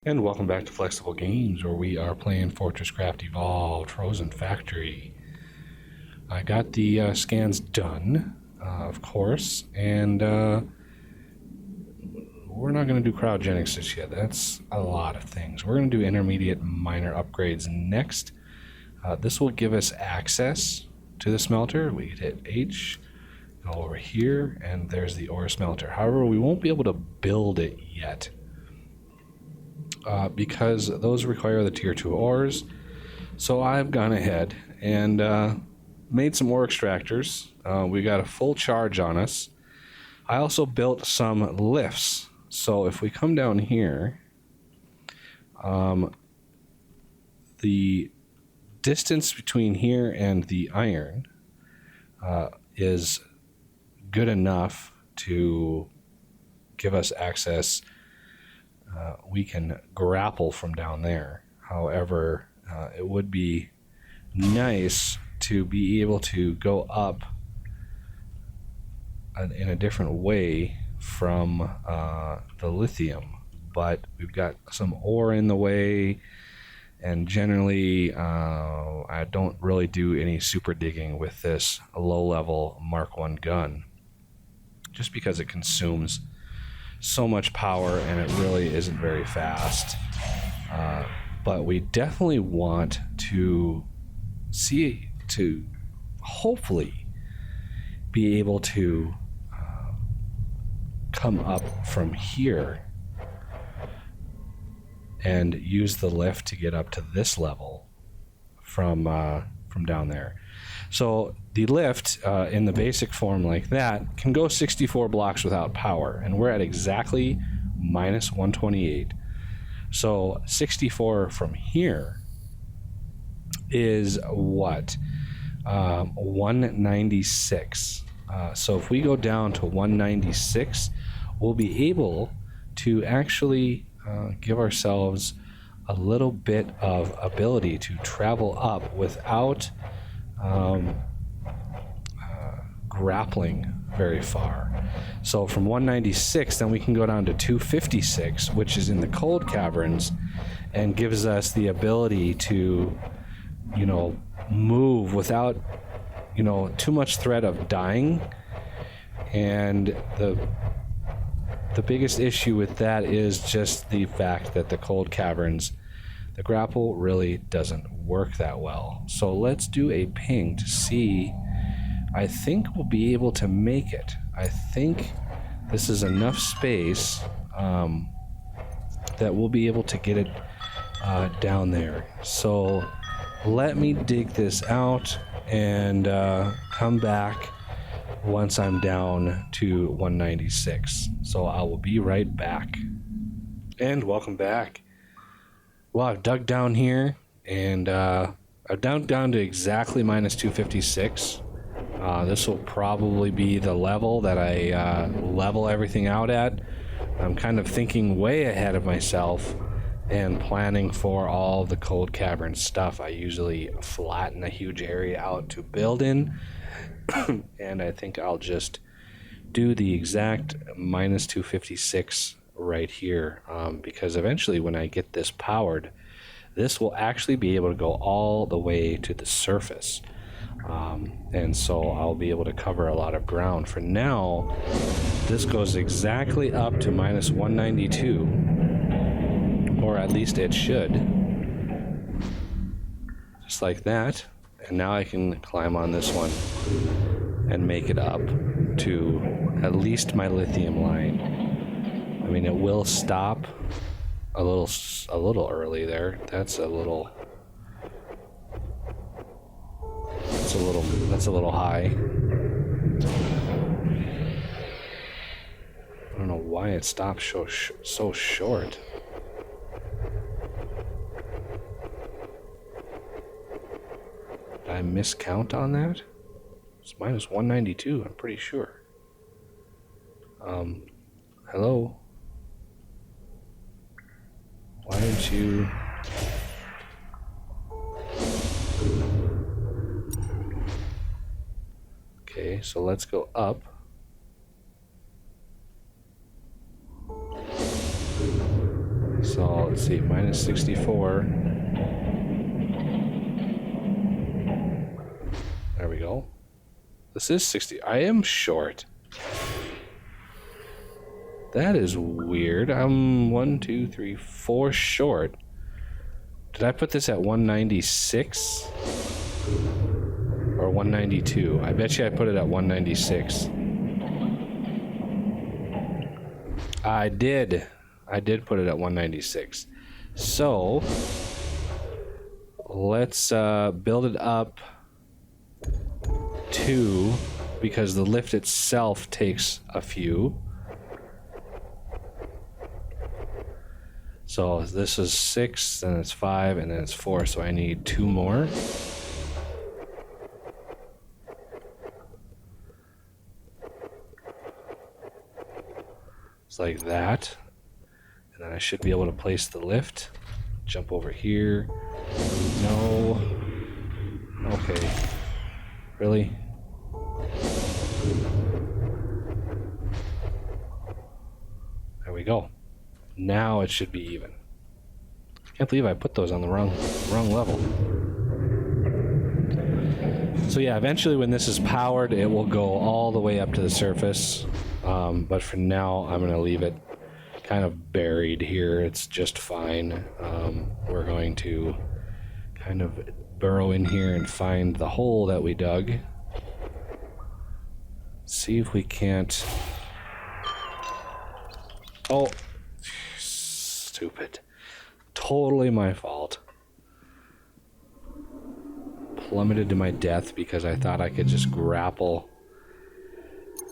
And welcome back to Flexible Games, where we are playing FortressCraft Evolved Frozen Factory. I got the scans done, of course, and we're not going to do cryogenics just yet. That's a lot of things. We're going to do intermediate minor upgrades next. This will give us access to the smelter. We hit H, go over here, and there's the ore smelter. However, we won't be able to build it yet. Because those require the tier 2 ores. So I've gone ahead and made some ore extractors. We got a full charge on us. I also built some lifts. So if we come down here, the distance between here and the iron is good enough to give us access. We can grapple from down there. However, it would be nice to be able to go up in a different way from the lithium. But we've got some ore in the way, and generally I don't really do any super digging with this low-level Mark I gun, just because it consumes so much power and it really isn't very fast. But we definitely want to hopefully be able to come up from here and use the lift to get up to this level from down there. So the lift in the basic form like that can go 64 blocks without power, and we're at exactly minus 128. So 64 from here is what? 196. So if we go down to 196, we'll be able to actually give ourselves a little bit of ability to travel up without grappling very far. So from 196, then we can go down to 256, which is in the cold caverns, and gives us the ability to, move without, too much threat of dying. And the biggest issue with that is just the fact that the cold caverns, the grapple really doesn't work that well. So let's do a ping to see. I think we'll be able to make it. I think this is enough space that we'll be able to get it down there. So let me dig this out and come back once I'm down to 196. So I will be right back. And welcome back. Well, I've dug down here, and I've down to exactly minus 256. This will probably be the level that I level everything out at. I'm kind of thinking way ahead of myself and planning for all the cold cavern stuff. I usually flatten a huge area out to build in, and I think I'll just do the exact minus 256 right here, because eventually when I get this powered, this will actually be able to go all the way to the surface. And so I'll be able to cover a lot of ground. For now, this goes exactly up to minus 192, or at least it should. Just like that. And now I can climb on this one and make it up to at least my lithium line. I mean, it will stop a little early there. That's a little high. I don't know why it stopped so short. Did I miscount on that? It's minus 192, I'm pretty sure. Hello? Why don't you... Okay, so let's go up. So let's see, minus 64. There we go. This is 60. I am short. That is weird. I'm 1, 2, 3, 4 short. Did I put this at 196? Or 192? I bet you I put it at 196. I did. I did put it at 196. So, let's build it up to, because the lift itself takes a few. So this is 6, then it's 5, and then it's 4, so I need 2 more. It's like that. And then I should be able to place the lift. Jump over here. No. Okay. Really? There we go. Now it should be even. Can't believe I put those on the wrong level. So yeah, eventually when this is powered, it will go all the way up to the surface. But for now, I'm going to leave it kind of buried here. It's just fine. We're going to kind of burrow in here and find the hole that we dug. See if we can't... Oh! Stupid. Totally my fault. Plummeted to my death because I thought I could just grapple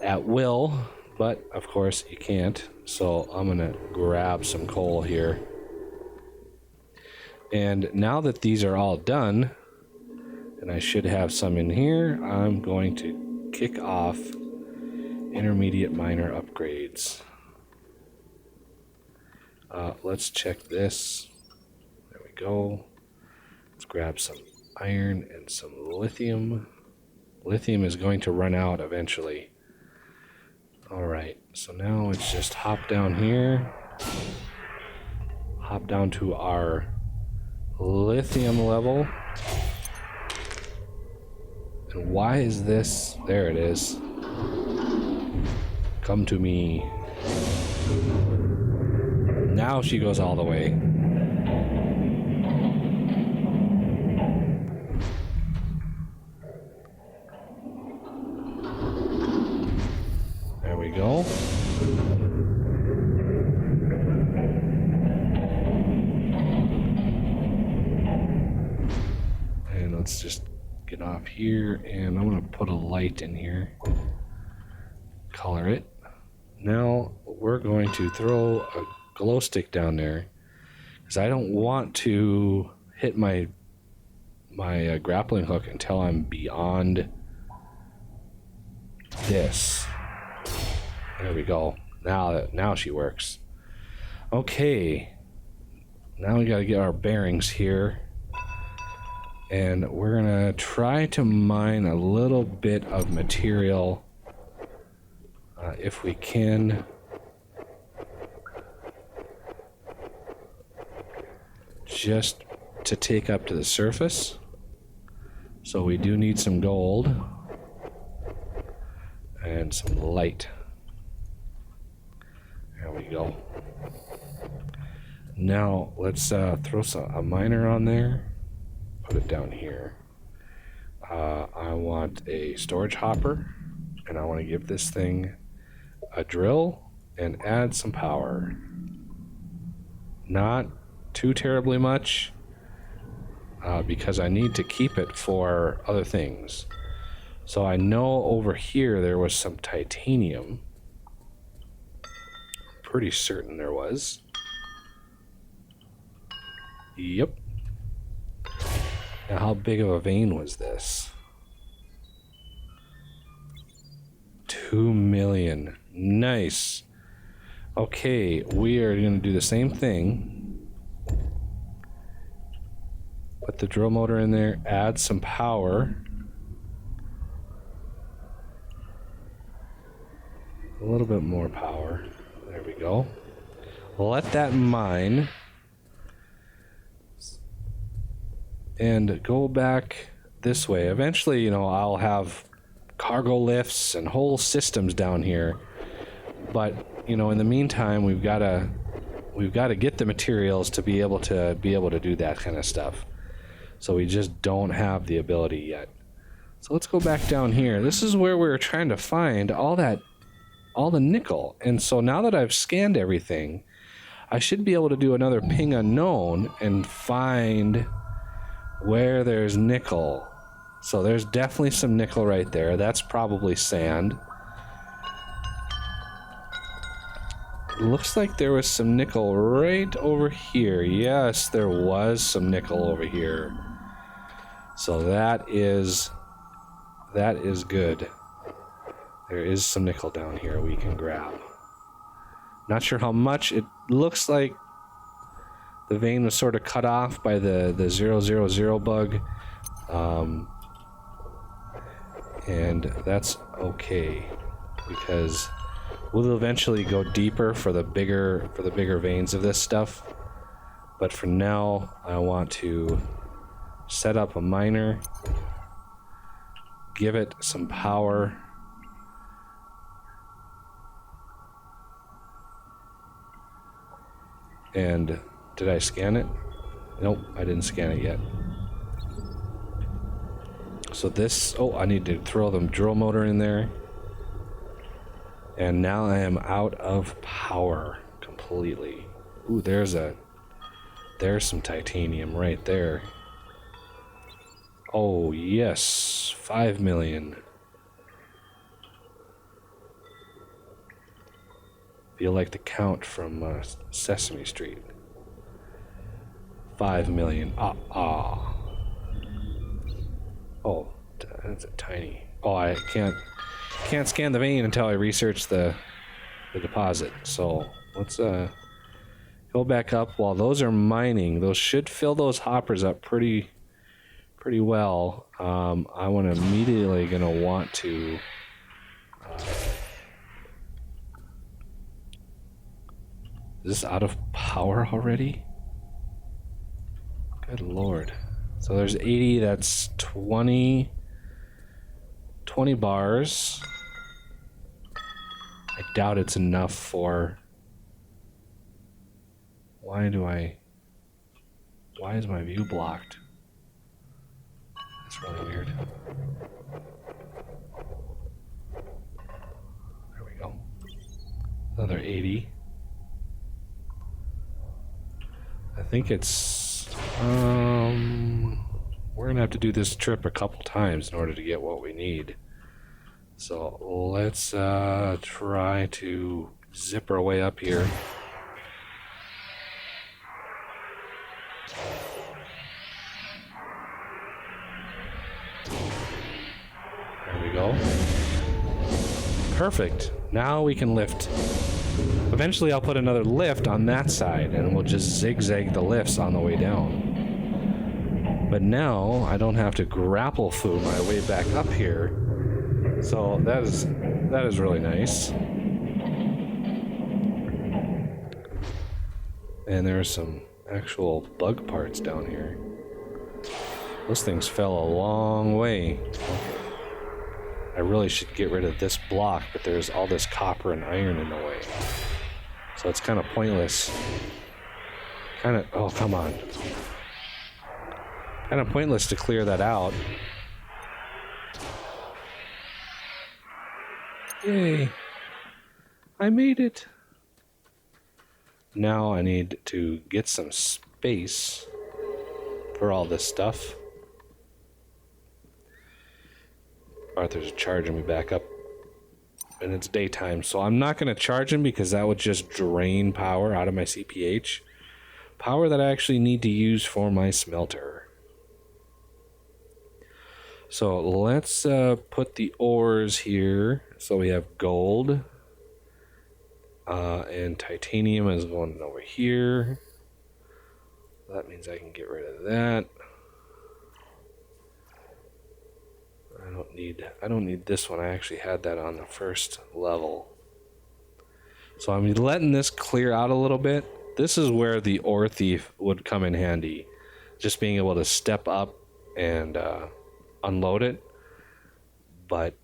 at will, but of course you can't. So I'm gonna grab some coal here. And now that these are all done, and I should have some in here, I'm going to kick off intermediate minor upgrades. Let's check this. There we go. Let's grab some iron and some lithium. Lithium is going to run out eventually. Alright, so now it's just hop down here. Hop down to our lithium level. And why is this? There it is. Come to me. Now she goes all the way. There we go. And let's just get off here, and I'm going to put a light in here. Color it. Now we're going to throw a glow stick down there because I don't want to hit my grappling hook until I'm beyond this. There we go. Now she works. Okay, now we got to get our bearings here, and we're gonna try to mine a little bit of material if we can. Just to take up to the surface. So we do need some gold and some light. There we go. Now let's throw a miner on there. Put it down here. I want a storage hopper, and I want to give this thing a drill and add some power. Not too terribly much, because I need to keep it for other things. So I know over here there was some titanium. Pretty certain there was. Yep. Now how big of a vein was this? 2 million. Nice. Okay, we are going to do the same thing. Put the drill motor in there, add some power. A little bit more power. There we go. Let that mine. and go back this way. Eventually, you know, I'll have cargo lifts and whole systems down here. But, you know, in the meantime, we've got to get the materials to be able to do that kind of stuff. So we just don't have the ability yet. So let's go back down here. This is where we were trying to find all the nickel. And so now that I've scanned everything, I should be able to do another ping unknown and find where there's nickel. So there's definitely some nickel right there. That's probably sand. Looks like there was some nickel right over here. Yes, there was some nickel over here. So that is good. There is some nickel down here we can grab. Not sure how much. It looks like the vein was sort of cut off by the 000 bug. And that's okay, because we'll eventually go deeper for the bigger veins of this stuff. But for now, I want to set up a miner, give it some power, and did I scan it? Nope, I didn't scan it yet. So this, I need to throw the drill motor in there. And now I am out of power completely. Ooh, there's some titanium right there. Oh, yes, 5 million. Feel like the Count from Sesame Street. 5 million. Oh, that's a tiny. Oh, I can't scan the vein until I research the deposit. So let's go back up. While those are mining, those should fill those hoppers up pretty well. I'm immediately gonna want to is this out of power already? Good lord. So there's 80, that's 20 bars. I doubt it's enough for... Why is my view blocked? That's really weird. There we go. Another 80. I think it's... we're gonna have to do this trip a couple times in order to get what we need. So let's try to zip our way up here. There we go. Perfect. Now we can lift. Eventually I'll put another lift on that side and we'll just zigzag the lifts on the way down. But now I don't have to grapple fool my way back up here. So that is really nice. And there's some actual bug parts down here. Those things fell a long way. I really should get rid of this block, but there's all this copper and iron in the way. So it's kind of pointless. Oh, come on. Kind of pointless to clear that out. Yay. I made it. Now I need to get some space for all this stuff. Arthur's charging me back up. And it's daytime, so I'm not going to charge him because that would just drain power out of my CPH. Power that I actually need to use for my smelter. So let's put the ores here. So we have gold. And titanium is going over here. That means I can get rid of that. I don't need this one. I actually had that on the first level. So I'm letting this clear out a little bit. This is where the ore thief would come in handy. just being able to step up and unload it. But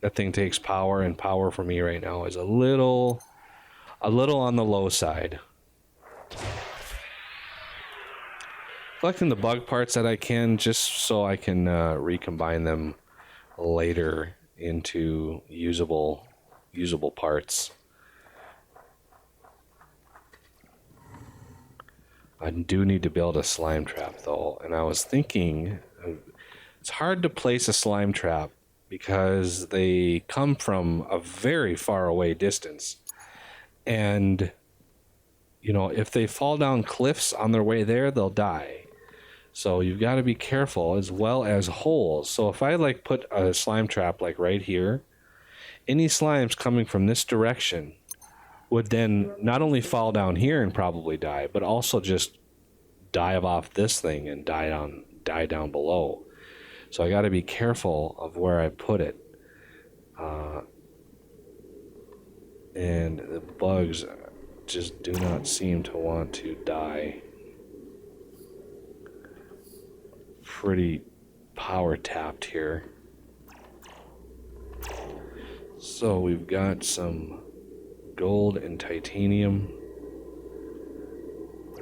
that thing takes power, and power for me right now is a little on the low side. Collecting the bug parts that I can, just so I can recombine them later into usable parts. I do need to build a slime trap though, and I was thinking it's hard to place a slime trap because they come from a very far away distance, and if they fall down cliffs on their way there, they'll die. So you've got to be careful, as well as holes. So if I put a slime trap right here, any slimes coming from this direction would then not only fall down here and probably die, but also just dive off this thing and die down below. So I got to be careful of where I put it. And the bugs just do not seem to want to die. Pretty power tapped here. So we've got some gold and titanium,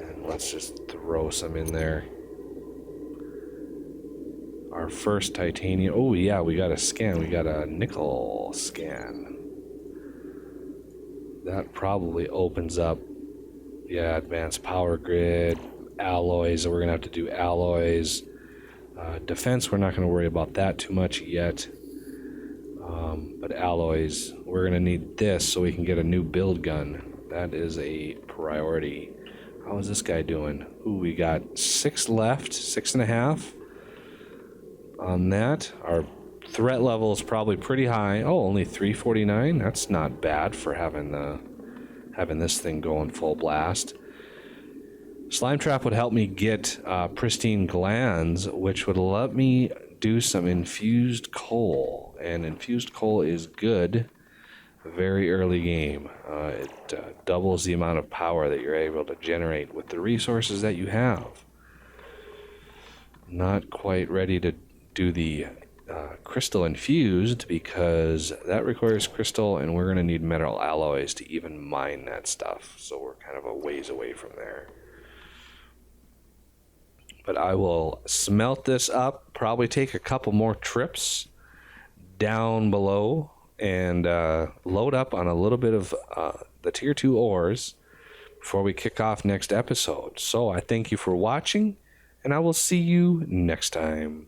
and let's just throw some in there. Our first titanium. Oh yeah, we got a scan. We got a nickel scan. That probably opens up, advanced power grid, alloys. We're gonna have to do alloys. Defense, we're not going to worry about that too much yet. But alloys, we're going to need this so we can get a new build gun. That is a priority. How is this guy doing? Ooh, we got 6 left, 6.5 on that. Our threat level is probably pretty high. Oh, only 349. That's not bad for having this thing going full blast. Slime trap would help me get pristine glands, which would let me do some infused coal. And infused coal is good very early game. It doubles the amount of power that you're able to generate with the resources that you have. Not quite ready to do the crystal infused because that requires crystal, and we're going to need metal alloys to even mine that stuff. So we're kind of a ways away from there. But I will smelt this up, probably take a couple more trips down below, and load up on a little bit of the tier 2 ores before we kick off next episode. So I thank you for watching, and I will see you next time.